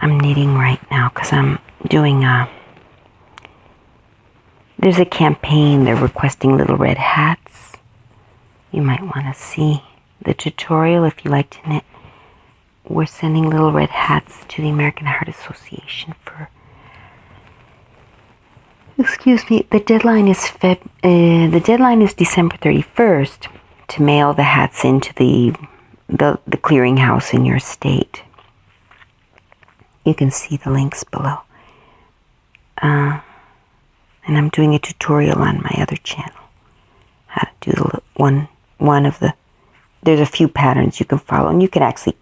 I'm knitting right now because I'm doing there's a campaign. They're requesting little red hats. You might want to see the tutorial if you like to knit. We're sending little red hats to the American Heart Association for, excuse me, the deadline is December 31st to mail the hats into the clearinghouse in your state. You can see the links below. And I'm doing a tutorial on my other channel. How to do the one of the, there's a few patterns you can follow, and you can actually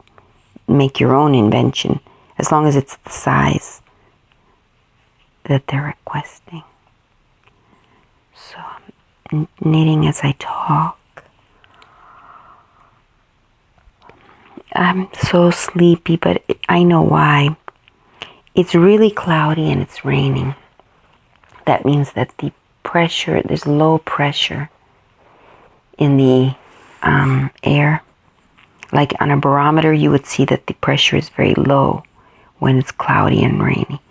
make your own invention as long as it's the size that they're requesting. So I'm knitting as I talk. I'm so sleepy, but I know why. It's really cloudy and it's raining. That means that the pressure, there's low pressure in the air. Like on a barometer, you would see that the pressure is very low when it's cloudy and rainy.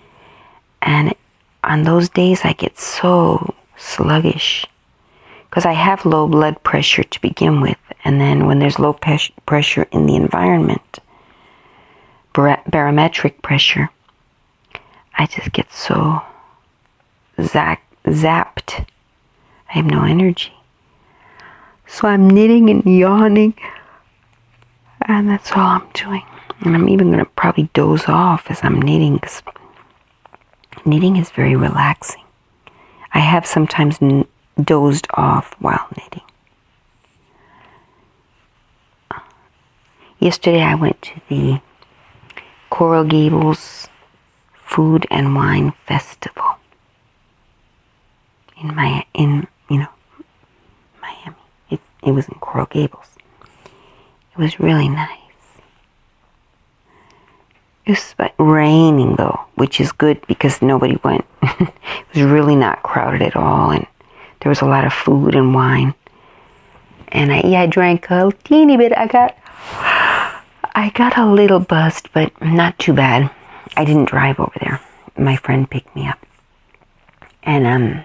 And on those days, I get so sluggish because I have low blood pressure to begin with. And then when there's low pressure in the environment, barometric pressure, I just get so zapped. I have no energy. So I'm knitting and yawning, and that's all I'm doing. And I'm even going to probably doze off as I'm knitting, because knitting is very relaxing. I have sometimes dozed off while knitting. Yesterday I went to the Coral Gables Food and Wine Festival in Miami. It was in Coral Gables. It was really nice. It was raining though, which is good because nobody went. It was really not crowded at all, and there was a lot of food and wine. And I drank a teeny bit. I got a little buzzed, but not too bad. I didn't drive over there. My friend picked me up. And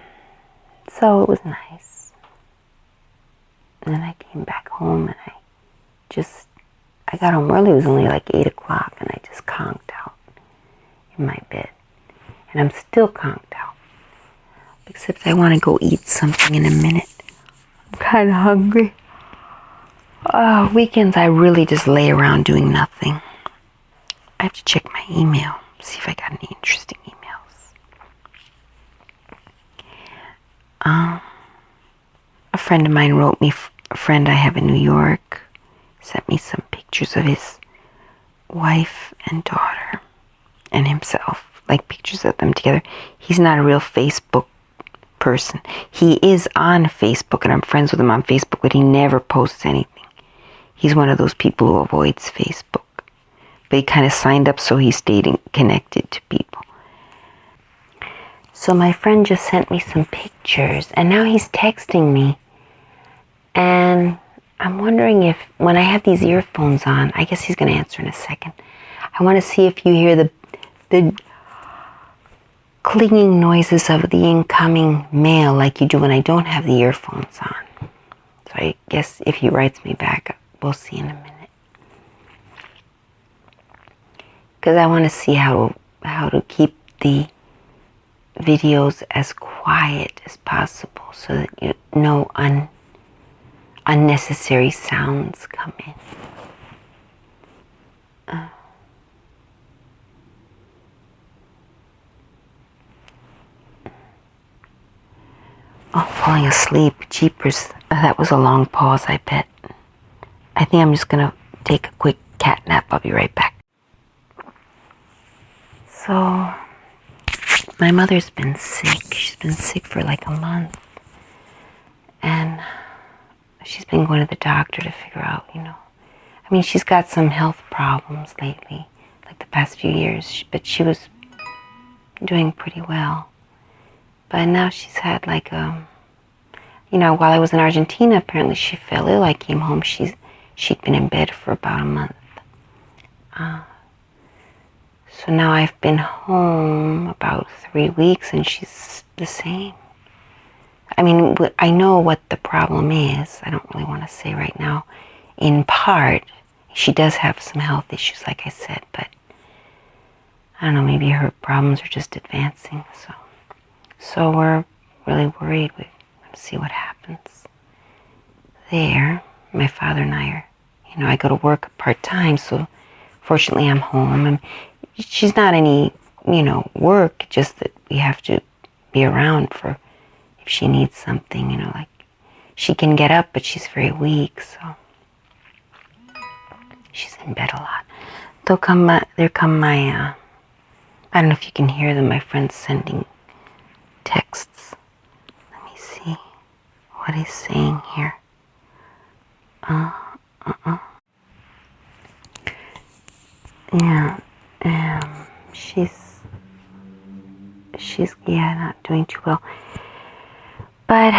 so it was nice. And then I came back home and I got home early. It was only like 8 o'clock, and I just conked out in my bed. And I'm still conked out. Except I want to go eat something in a minute. I'm kind of hungry. Weekends I really just lay around doing nothing. I have to check my email, see if I got any interesting emails. A friend of mine wrote me, a friend I have in New York, sent me some pictures of his wife and daughter and himself, like pictures of them together. He's not a real Facebook person. He is on Facebook, and I'm friends with him on Facebook, but he never posts anything. He's one of those people who avoids Facebook. But he kind of signed up so he stayed connected to people. So my friend just sent me some pictures, and now he's texting me. And I'm wondering if, when I have these earphones on, I guess he's going to answer in a second. I want to see if you hear the clinging noises of the incoming mail like you do when I don't have the earphones on. So I guess if he writes me back, we'll see in a minute. Because I want to see how to keep the videos as quiet as possible so that no unnecessary sounds come in. Falling asleep. Jeepers. That was a long pause, I bet. I think I'm just going to take a quick cat nap. I'll be right back. So, my mother's been sick. She's been sick for like a month. And she's been going to the doctor to figure out, I mean, she's got some health problems lately, like the past few years, but she was doing pretty well. But now she's had like while I was in Argentina, apparently she fell ill. I came home, she'd been in bed for about a month. So now I've been home about 3 weeks and she's the same. I mean, I know what the problem is. I don't really want to say right now. In part, she does have some health issues, like I said, but I don't know, maybe her problems are just advancing. So we're really worried. We'll see what happens there. My father and I are, I go to work part-time, so fortunately I'm home. And she's not any, work, just that we have to be around for if she needs something, like she can get up, but she's very weak, so she's in bed a lot. There come my, I don't know if you can hear them, my friend's sending texts. Let me see what he's saying here. Yeah, she's not doing too well. But,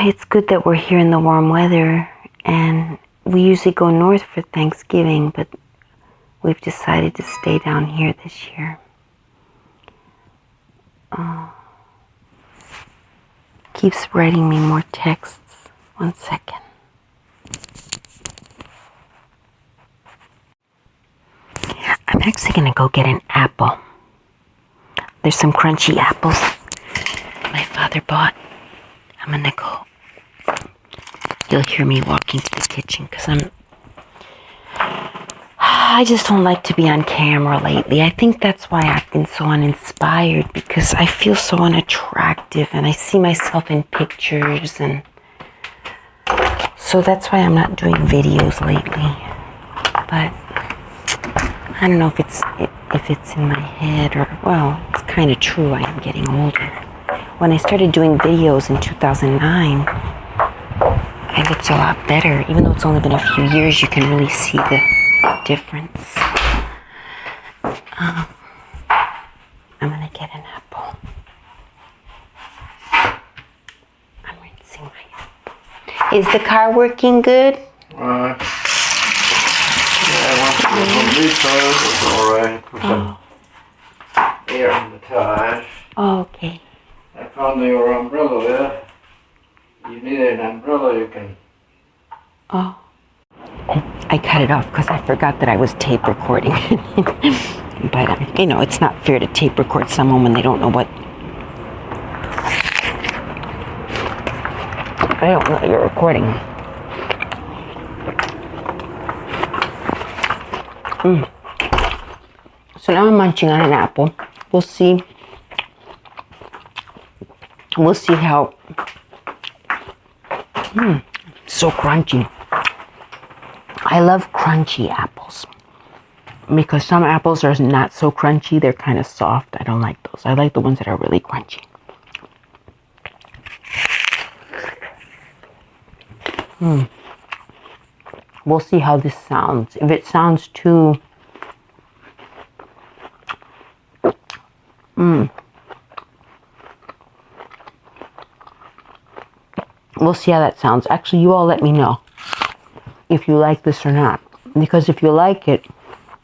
it's good that we're here in the warm weather, and we usually go north for Thanksgiving, but we've decided to stay down here this year. Keeps writing me more texts. 1 second. I'm actually going to go get an apple. There's some crunchy apples my father bought. I'm going to go. You'll hear me walking to the kitchen because I just don't like to be on camera lately. I think that's why I've been so uninspired, because I feel so unattractive and I see myself in pictures, and so that's why I'm not doing videos lately. But I don't know if it's in my head or, well, it's kind of true. I am getting older. When I started doing videos in 2009, I looked a lot better. Even though it's only been a few years, you can really see the difference. I'm gonna get an apple. I'm rinsing my apple. Is the car working good? Yeah, once it was on these tires, it's alright. Put some air in the tires. Oh, okay. I found your umbrella there. You need an umbrella, you can. Oh. I cut it off because I forgot that I was tape recording. But, it's not fair to tape record someone when they don't know what. I don't know you're recording. So now I'm munching on an apple. We'll see how. So crunchy. I love crunchy apples because some apples are not so crunchy. They're kind of soft. I don't like those. I like the ones that are really crunchy. We'll see how this sounds. If it sounds too we'll see how that sounds. Actually, you all let me know if you like this or not. Because if you like it,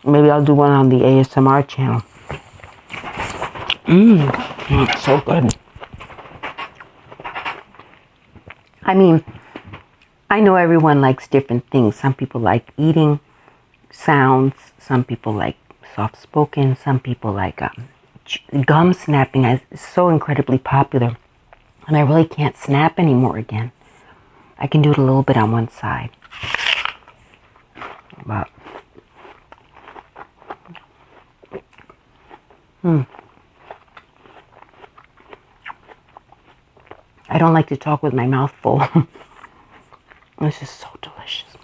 maybe I'll do one on the ASMR channel. It's so good. I mean, I know everyone likes different things. Some people like eating sounds. Some people like soft-spoken. Some people like gum snapping. Is so incredibly popular. And I really can't snap anymore again. I can do it a little bit on one side. But I don't like to talk with my mouth full. This is so delicious.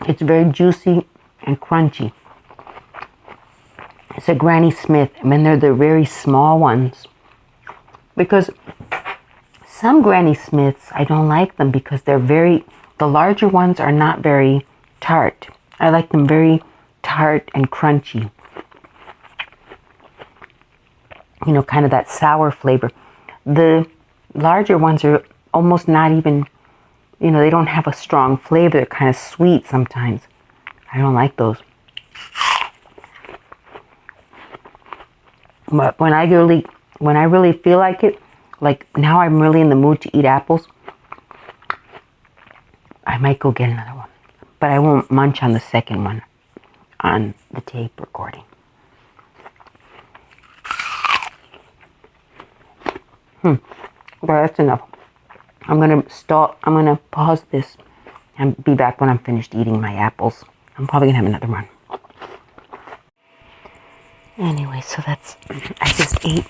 It's very juicy and crunchy. It's a Granny Smith. I mean, they're the very small ones. Because some Granny Smiths, I don't like them because the larger ones are not very tart. I like them very tart and crunchy. Kind of that sour flavor. The larger ones are almost not even You know, they don't have a strong flavor. They're kind of sweet sometimes. I don't like those. But when I really feel like it, like now I'm really in the mood to eat apples, I might go get another one. But I won't munch on the second one on the tape recording. Well, that's enough. I'm gonna pause this and be back when I'm finished eating my apples. I'm probably gonna have another one. Anyway, so I just ate.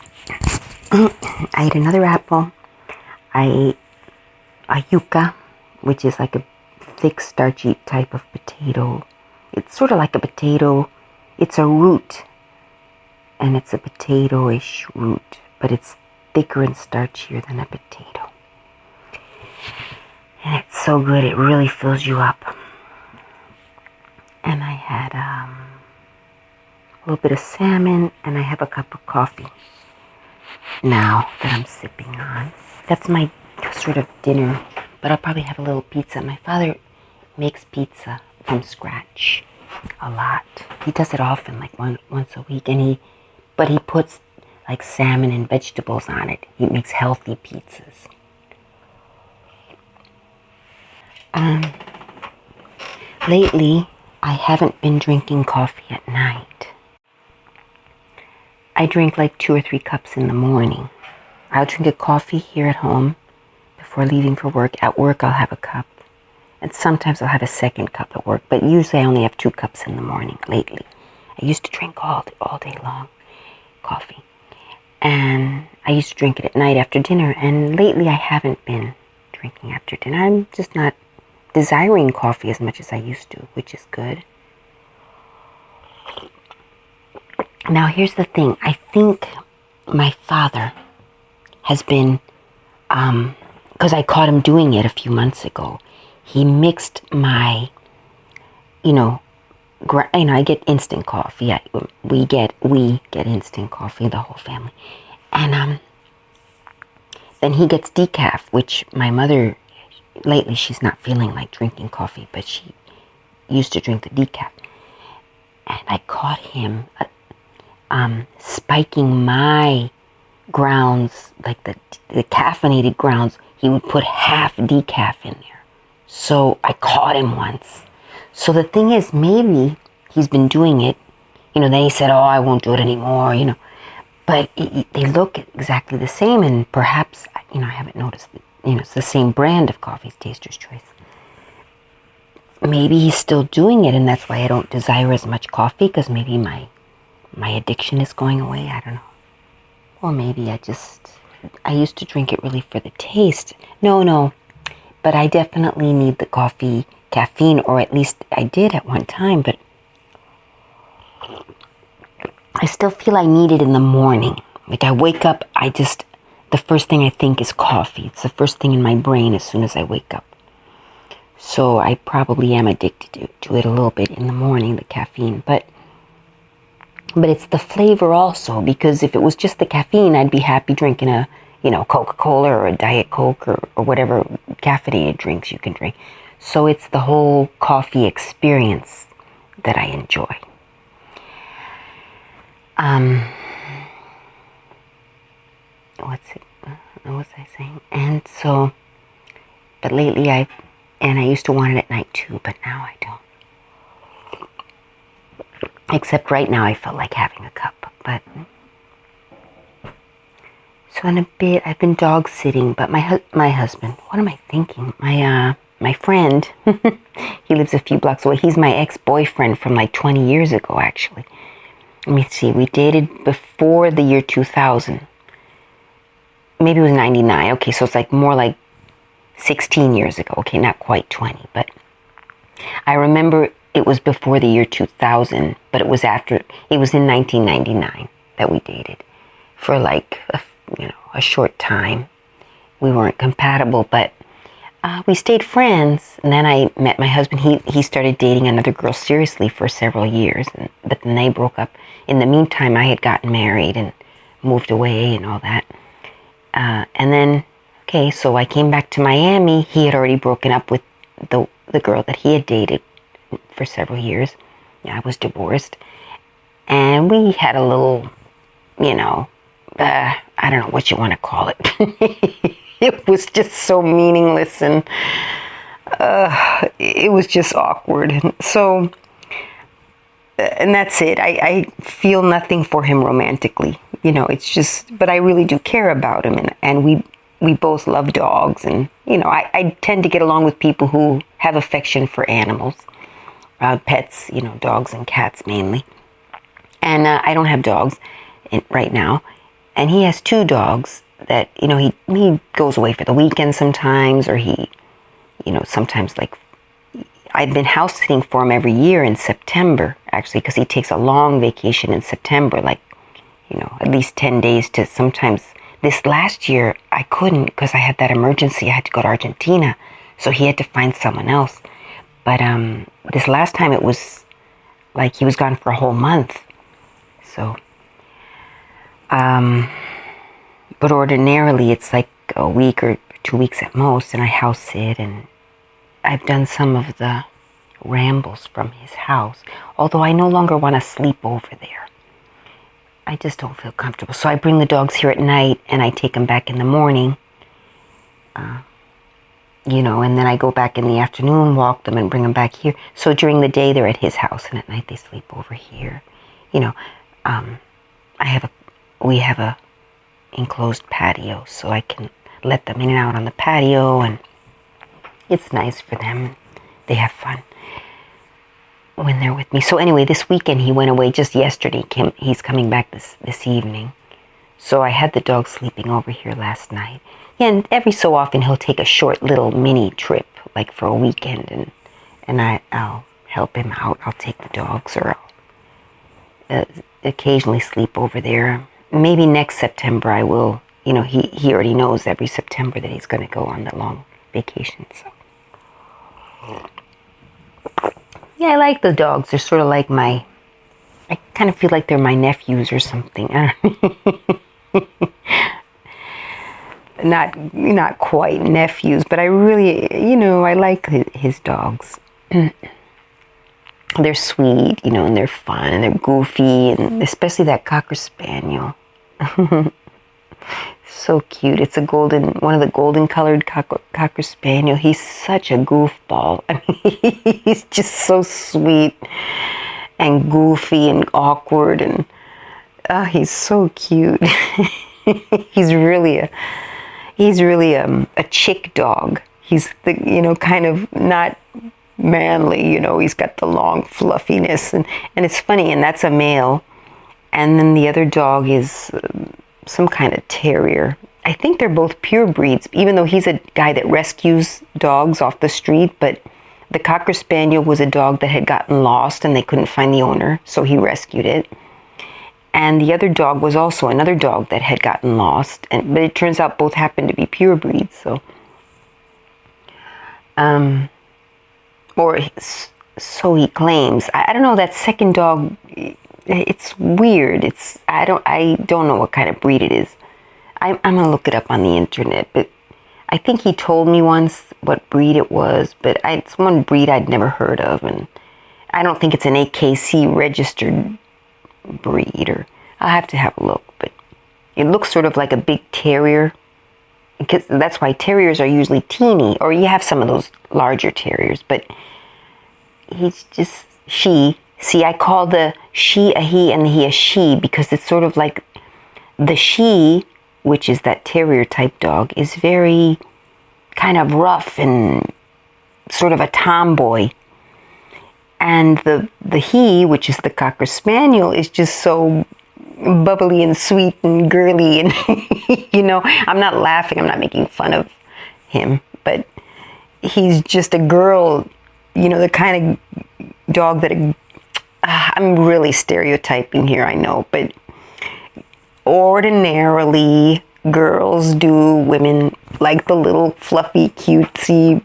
I ate another apple. I ate a yuca, which is like a thick, starchy type of potato. It's sort of like a potato. It's a root, and it's a potato-ish root, but it's thicker and starchier than a potato. And it's so good, it really fills you up. And I had a little bit of salmon, and I have a cup of coffee now that I'm sipping on. That's my sort of dinner, but I'll probably have a little pizza. My father makes pizza from scratch a lot. He does it often, like once a week, but he puts like salmon and vegetables on it. He makes healthy pizzas. Lately, I haven't been drinking coffee at night. I drink like 2 or 3 cups in the morning. I'll drink a coffee here at home before leaving for work. At work, I'll have a cup. And sometimes I'll have a second cup at work. But usually I only have 2 cups in the morning lately. I used to drink all day long coffee. And I used to drink it at night after dinner. And lately I haven't been drinking after dinner. I'm just not desiring coffee as much as I used to, which is good. Now here's the thing. I think my father has been, because I caught him doing it a few months ago. He mixed my, I get instant coffee. We get instant coffee, the whole family. And then he gets decaf, which my mother, lately she's not feeling like drinking coffee, but she used to drink the decaf. And I caught him spiking my grounds, like the caffeinated grounds. He would put half decaf in there. So I caught him once. So the thing is, maybe he's been doing it. Then he said, oh, I won't do it anymore, But they look exactly the same, and perhaps, I haven't noticed, it's the same brand of coffee, Taster's Choice. Maybe he's still doing it, and that's why I don't desire as much coffee, because maybe my addiction is going away, I don't know. Or maybe I used to drink it really for the taste. No, but I definitely need the caffeine, or at least I did at one time, but I still feel I need it in the morning. Like I wake up, the first thing I think is coffee. It's the first thing in my brain as soon as I wake up. So I probably am addicted to it a little bit in the morning, the caffeine. But it's the flavor also, because if it was just the caffeine, I'd be happy drinking a, Coca-Cola or a Diet Coke or whatever caffeinated drinks you can drink. So it's the whole coffee experience that I enjoy. What was I saying? And so, but lately I used to want it at night too, but now I don't. Except right now I felt like having a cup, but. So in a bit, I've been dog sitting, but my husband, what am I thinking? My friend, he lives a few blocks away. He's my ex-boyfriend from like 20 years ago, actually. Let me see, we dated before the year 2000. Maybe it was 99. Okay, so it's like more like 16 years ago. Okay, not quite 20, but I remember it was before the year 2000, but it was in 1999 that we dated for like, a short time. We weren't compatible, but we stayed friends, and then I met my husband. He started dating another girl seriously for several years, but then they broke up. In the meantime, I had gotten married and moved away and all that. And then okay, so I came back to Miami. He had already broken up with the girl that he had dated for several years. I was divorced. And we had a little, I don't know what you want to call it. It was just so meaningless, and it was just awkward. So, and that's it. I feel nothing for him romantically. It's just, but I really do care about him, and we both love dogs, and I tend to get along with people who have affection for animals, pets, dogs and cats mainly. And I don't have dogs right now, and he has 2 dogs that he goes away for the weekend sometimes, or he sometimes, like, I've been house sitting for him every year in September, actually, because he takes a long vacation in September, like, at least 10 days to sometimes. This last year, I couldn't because I had that emergency. I had to go to Argentina, so he had to find someone else. But this last time, it was like he was gone for a whole month. So, but ordinarily, it's like a week or 2 weeks at most, and I house sit, and I've done some of the rambles from his house, although I no longer want to sleep over there. I just don't feel comfortable. So I bring the dogs here at night, and I take them back in the morning, and then I go back in the afternoon, walk them, and bring them back here. So during the day, they're at his house, and at night, they sleep over here. We have a enclosed patio, so I can let them in and out on the patio, and it's nice for them. They have fun when they're with me. So anyway, this weekend he went away just yesterday. He's coming back this evening. So I had the dog sleeping over here last night. Yeah, and every so often he'll take a short little mini trip, like for a weekend, and I'll help him out. I'll take the dogs, or I'll occasionally sleep over there. Maybe next September I will. He already knows every September that he's going to go on the long vacation. So yeah, I like the dogs. They're sort of like I kind of feel like they're my nephews or something. Not quite nephews, but I really, I like his dogs. They're sweet, and they're fun, and they're goofy, and especially that Cocker Spaniel. So cute. It's one of the golden colored Cocker Spaniel. He's such a goofball. I mean, he's just so sweet and goofy and awkward, and he's so cute. He's really a chick dog. He's the, kind of not manly, he's got the long fluffiness, and it's funny, and that's a male, and then the other dog is some kind of terrier. I think they're both pure breeds, even though he's a guy that rescues dogs off the street, but the Cocker Spaniel was a dog that had gotten lost and they couldn't find the owner, so he rescued it. And the other dog was also another dog that had gotten lost, but it turns out both happened to be pure breeds, so or so he claims. I don't know, that second dog, it's weird. I don't know what kind of breed it is. I'm gonna look it up on the internet, but I think he told me once what breed it was, but it's one breed I'd never heard of, and I don't think it's an AKC registered breed, or I'll have to have a look, but it looks sort of like a big terrier, because that's why terriers are usually teeny, or you have some of those larger terriers, but he's just she. See, I call the she a he and the he a she because it's sort of like the she, which is that terrier type dog, is very kind of rough and sort of a tomboy. And the he, which is the Cocker Spaniel, is just so bubbly and sweet and girly. And, I'm not laughing, I'm not making fun of him, but he's just a girl, the kind of dog that I'm really stereotyping here, I know, but ordinarily girls do. Women like the little fluffy, cutesy,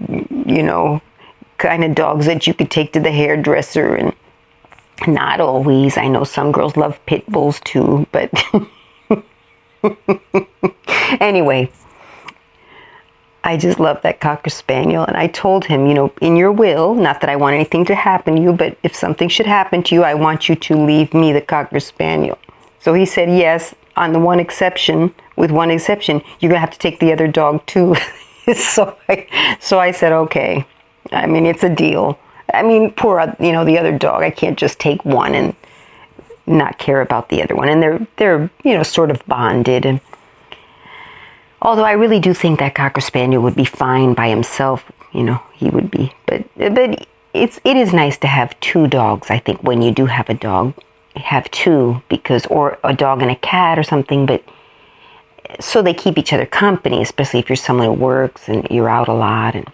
kind of dogs that you could take to the hairdresser, and not always. I know some girls love pit bulls too, but anyway, I just love that Cocker Spaniel. And I told him, you know, in your will, not that I want anything to happen to you, but if something should happen to you, I want you to leave me the Cocker Spaniel. So he said, yes, on the one exception, with one exception, you're going to have to take the other dog too. So I said, okay. I mean, it's a deal. I mean, poor, you know, the other dog. I can't just take one and not care about the other one. And they're you know, sort of bonded. And although I really do think that Cocker Spaniel would be fine by himself, you know, he would be. But it is nice to have two dogs. I think when you do have a dog, have two, because, or a dog and a cat or something, but so they keep each other company, especially if you're someone who works and you're out a lot. And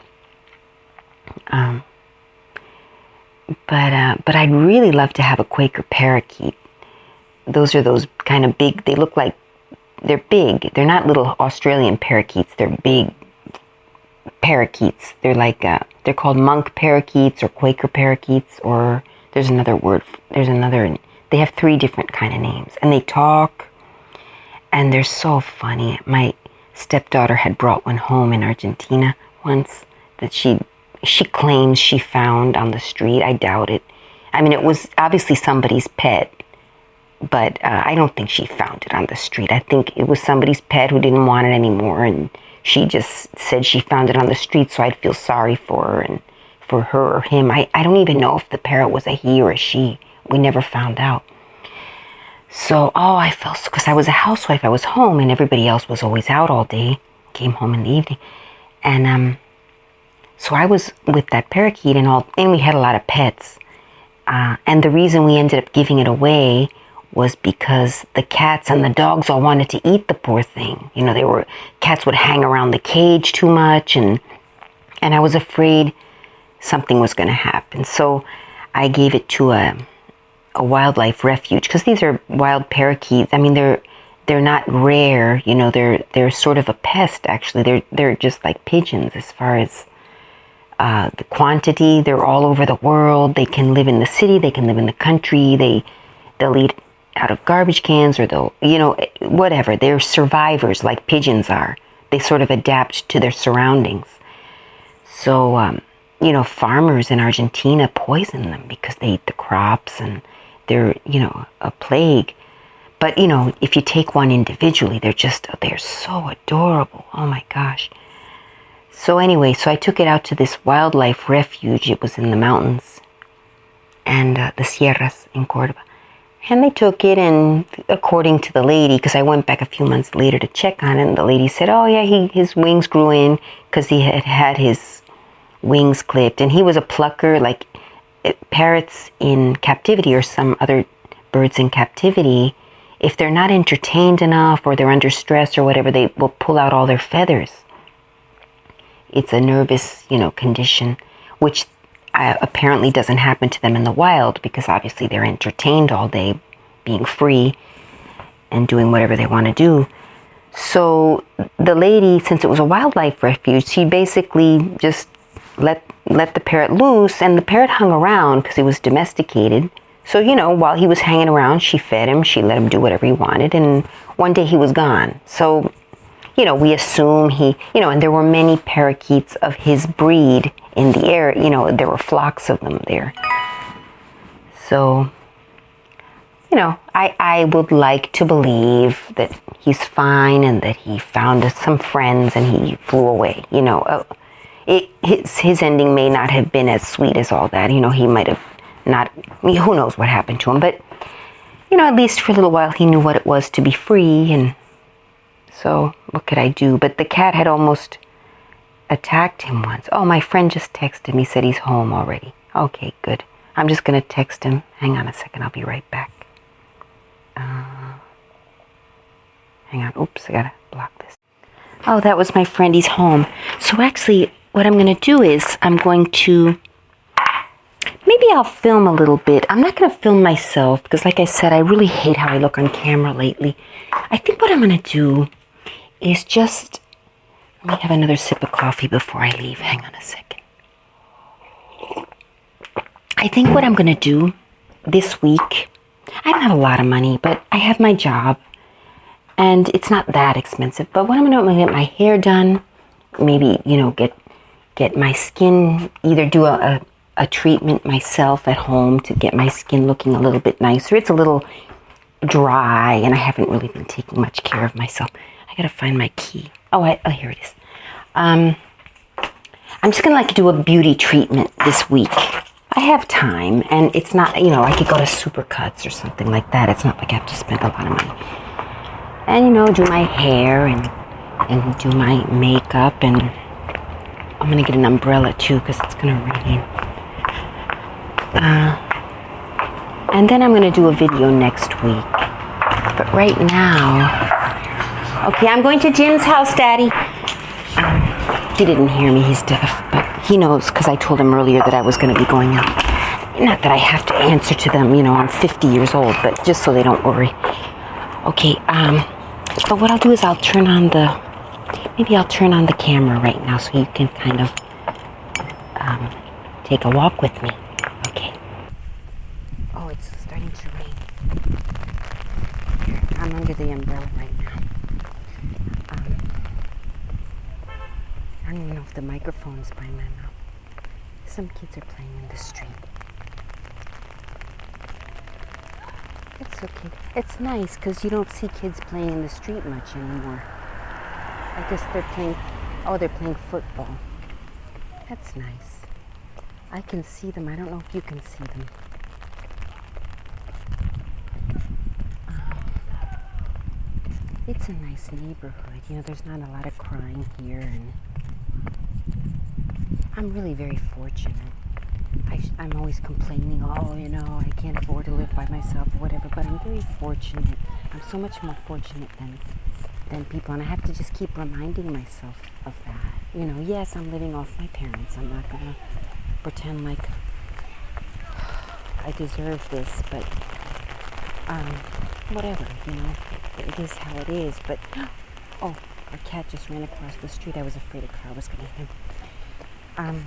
but I'd really love to have a Quaker parakeet. Those are those kind of big, they look like, they're big. They're not little Australian parakeets. They're big parakeets. They're like, they're called monk parakeets or Quaker parakeets, or there's another word. They have 3 different kind of names. And they talk, and they're so funny. My stepdaughter had brought one home in Argentina once that she claims she found on the street. I doubt it. I mean, it was obviously somebody's pet, but I don't think she found it on the street. I think it was somebody's pet who didn't want it anymore, and she just said she found it on the street, so I'd feel sorry for her and for her or him. I don't even know if the parrot was a he or a she. We never found out. So, I felt, because I was a housewife, I was home, and everybody else was always out all day, came home in the evening, and so I was with that parakeet and we had a lot of pets, and the reason we ended up giving it away was because the cats and the dogs all wanted to eat the poor thing. You know, cats would hang around the cage too much, and I was afraid something was going to happen. So I gave it to a wildlife refuge, because these are wild parakeets. I mean, they're not rare. You know, they're sort of a pest. Actually, they're just like pigeons as far as the quantity. They're all over the world. They can live in the city. They can live in the country. They'll eat out of garbage cans, or they'll, you know, whatever. They're survivors like pigeons are. They sort of adapt to their surroundings. So, you know, farmers in Argentina poison them because they eat the crops, and they're, you know, a plague. But, you know, if you take one individually, they're so adorable. Oh my gosh. So anyway, so I took it out to this wildlife refuge. It was in the mountains and the Sierras in Cordoba. And they took it, and according to the lady, because I went back a few months later to check on it, and the lady said, oh yeah, his wings grew in because he had his wings clipped, and he was a plucker. Like parrots in captivity, or some other birds in captivity, if they're not entertained enough, or they're under stress or whatever, they will pull out all their feathers. It's a nervous, you know, condition, which apparently doesn't happen to them in the wild, because obviously they're entertained all day, being free and doing whatever they want to do. So the lady, since it was a wildlife refuge, she basically just let the parrot loose, and the parrot hung around because he was domesticated. So, you know, while he was hanging around, she fed him, she let him do whatever he wanted, and one day he was gone. So, you know, we assume you know, and there were many parakeets of his breed in the area. You know, there were flocks of them there. So, you know, I would like to believe that he's fine, and that he found some friends and he flew away. You know, his ending may not have been as sweet as all that. You know, he might have not, who knows what happened to him. But, you know, at least for a little while he knew what it was to be free, and so what could I do? But the cat had almost attacked him once. Oh, my friend just texted me, said he's home already. Okay, good. I'm just going to text him. Hang on a second, I'll be right back. Hang on, oops, I gotta block this. Oh, that was my friend, he's home. So actually, what I'm going to do is, maybe I'll film a little bit. I'm not going to film myself, because like I said, I really hate how I look on camera lately. I think what I'm going to do is just, let me have another sip of coffee before I leave. Hang on a second. I think what I'm going to do this week, I don't have a lot of money, but I have my job, and it's not that expensive. But what I'm going to do, I'm going to get my hair done, maybe, you know, get my skin, either do a treatment myself at home to get my skin looking a little bit nicer. It's a little dry, and I haven't really been taking much care of myself. I gotta find my key. Oh, here it is. I'm just gonna like do a beauty treatment this week. I have time, and it's not, you know, I could go to Supercuts or something like that. It's not like I have to spend a lot of money. And, you know, do my hair and do my makeup, and I'm gonna get an umbrella too because it's gonna rain. And then I'm gonna do a video next week. But right now, okay, I'm going to Jim's house, Daddy. He didn't hear me, he's deaf, but he knows because I told him earlier that I was going to be going out. Not that I have to answer to them, you know, I'm 50 years old, but just so they don't worry. Okay, but what I'll do is I'll turn on the camera right now so you can kind of take a walk with me. Okay. Oh, it's starting to rain. Here, I'm under the umbrella right now. I don't even know if the microphone's by my mouth. Some kids are playing in the street. It's okay. It's nice because you don't see kids playing in the street much anymore. I guess they're playing football. That's nice. I can see them. I don't know if you can see them. It's a nice neighborhood. You know, there's not a lot of crime here, and I'm really very fortunate. I'm always complaining, oh, you know, I can't afford to live by myself or whatever, but I'm very fortunate. I'm so much more fortunate than people, and I have to just keep reminding myself of that. You know, yes, I'm living off my parents. I'm not going to pretend like I deserve this, but whatever, you know, it is how it is. But, oh, our cat just ran across the street. I was afraid a car was going to hit him. I'm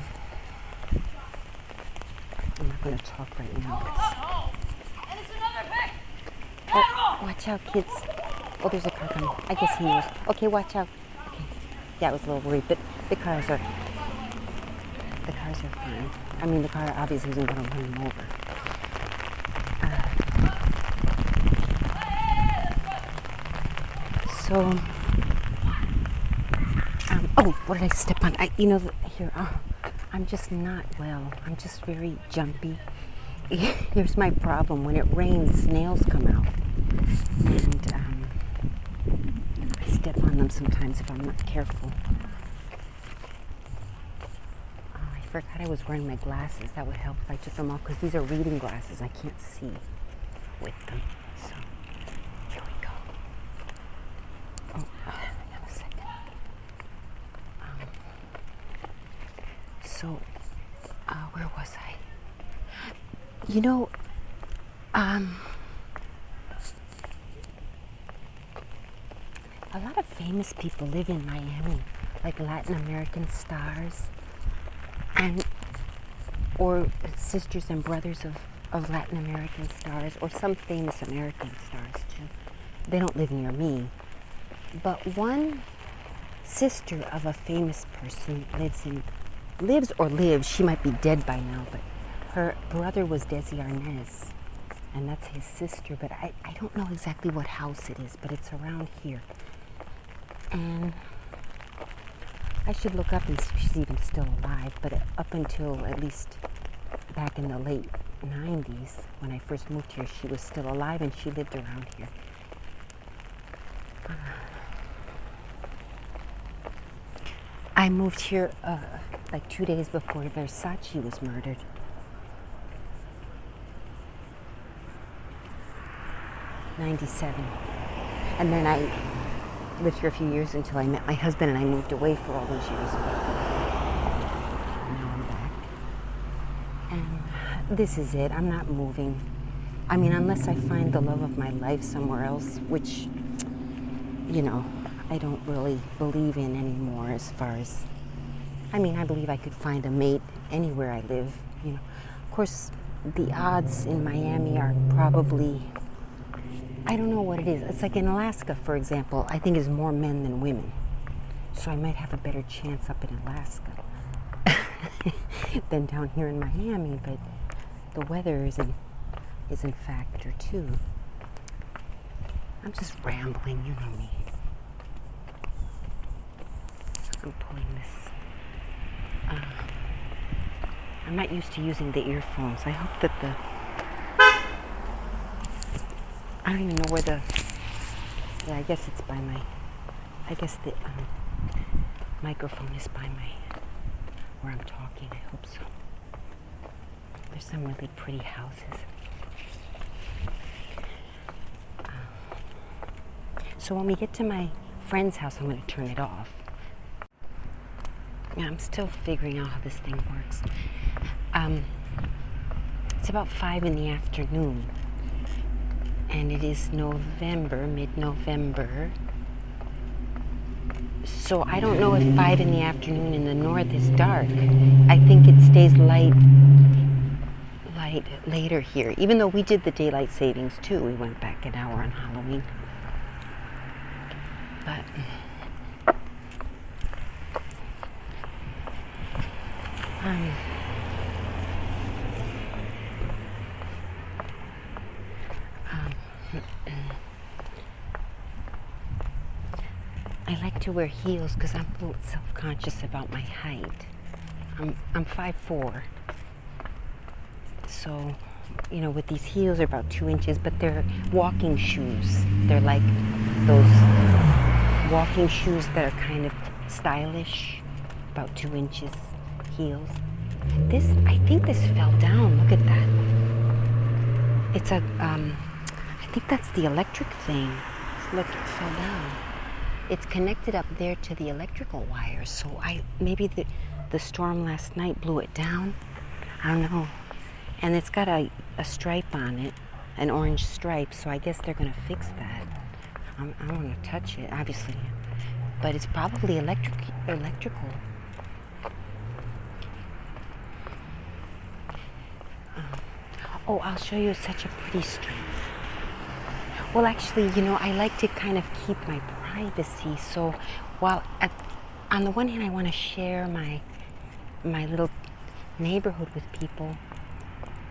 not going to talk right now. Oh, watch out, kids. Oh, there's a car coming. I guess he knows. Okay, watch out. Okay. Yeah, I was a little worried, but the cars are fine. I mean, the car obviously isn't going to run him over. Oh, what did I step on? I'm just not well. I'm just very jumpy. Here's my problem. When it rains, snails come out. And I step on them sometimes if I'm not careful. Oh, I forgot I was wearing my glasses. That would help if I took them off because these are reading glasses. I can't see with them. So, here we go. Oh, hang on a second. So, where was I? You know, a lot of famous people live in Miami, like Latin American stars, or sisters and brothers of Latin American stars, or some famous American stars too. They don't live near me, but one sister of a famous person lives, she might be dead by now, but her brother was Desi Arnaz, and that's his sister, but I don't know exactly what house it is, but it's around here. And I should look up and see if she's even still alive, but up until at least back in the late 90s, when I first moved here, she was still alive and she lived around here. I moved here like 2 days before Versace was murdered. '97. And then I lived here a few years until I met my husband, and I moved away for all those years. But now I'm back. And this is it. I'm not moving. I mean, unless I find the love of my life somewhere else, which, you know, I don't really believe in anymore as far as, I mean, I believe I could find a mate anywhere I live, you know. Of course, the odds in Miami are probably, I don't know what it is. It's like in Alaska, for example, I think there's more men than women. So I might have a better chance up in Alaska than down here in Miami, but the weather is a factor too. I'm just rambling, you know me. I'm pulling this. I'm not used to using the earphones. I hope that I don't even know where yeah, I guess it's by I guess the microphone is by where I'm talking. I hope so. There's some really pretty houses. So when we get to my friend's house, I'm going to turn it off. Yeah, I'm still figuring out how this thing works. It's about 5 in the afternoon, and it is November, mid-November. So I don't know if 5 in the afternoon in the north is dark. I think it stays light later here, even though we did the daylight savings too. We went back an hour on Halloween. But I like to wear heels because I'm a little self-conscious about my height. I'm 5'4". So, you know, with these heels are about 2 inches, but they're walking shoes. They're like those walking shoes that are kind of stylish, about 2 inches heels. I think this fell down. Look at that. It's I think that's the electric thing. Look, it fell down. It's connected up there to the electrical wires. So maybe the storm last night blew it down. I don't know. And it's got a stripe on it, an orange stripe. So I guess they're gonna fix that. I don't want to touch it, obviously, but it's probably electrical. Oh, I'll show you such a pretty stripe. Well, actually, you know, I like to kind of keep my privacy. So while on the one hand, I want to share my little neighborhood with people.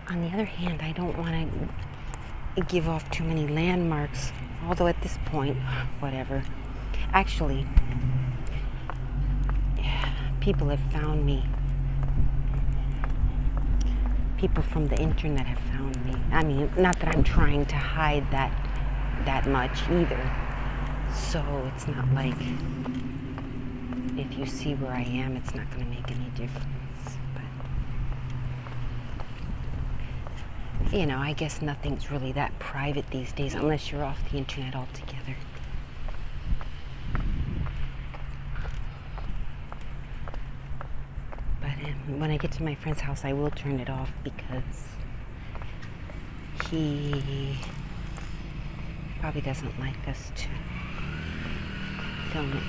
On the other hand, I don't want to give off too many landmarks. Although at this point, whatever. Actually, people have found me. People from the internet have found me. I mean, not that I'm trying to hide that much either. So it's not like if you see where I am, it's not going to make any difference. But, you know, I guess nothing's really that private these days unless you're off the internet altogether. When I get to my friend's house, I will turn it off because he probably doesn't like us to film it.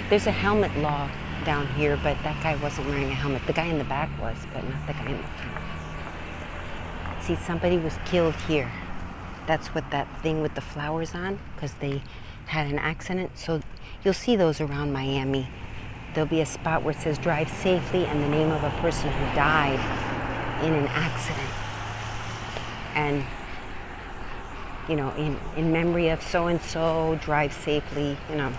There's a helmet law down here, but that guy wasn't wearing a helmet. The guy in the back was, but not the guy in the front. See, somebody was killed here. That's what that thing with the flowers on, because they had an accident. So you'll see those around Miami. There'll be a spot where it says drive safely and the name of a person who died in an accident. And, you know, in memory of so-and-so, drive safely, you know.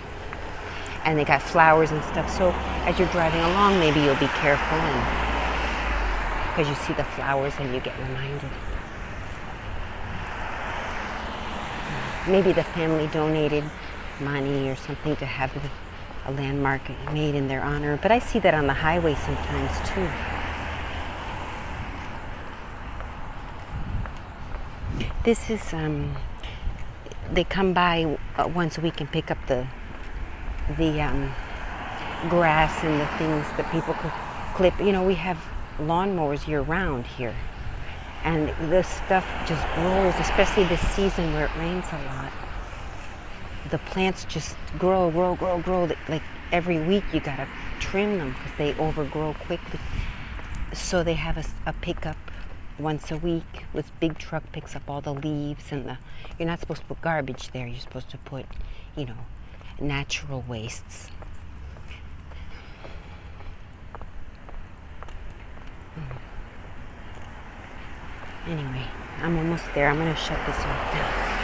And they got flowers and stuff. So as you're driving along, maybe you'll be careful, and because you see the flowers and you get reminded. Maybe the family donated money or something to have a landmark made in their honor. But I see that on the highway sometimes too. This is, they come by once a week and pick up the grass and the things that people could clip. You know, we have lawnmowers year round here. And this stuff just grows, especially this season where it rains a lot. The plants just grow. Like every week you gotta trim them because they overgrow quickly. So they have a pickup once a week. This big truck picks up all the leaves and the. You're not supposed to put garbage there. You're supposed to put, natural wastes. Anyway, I'm almost there. I'm going to shut this off now.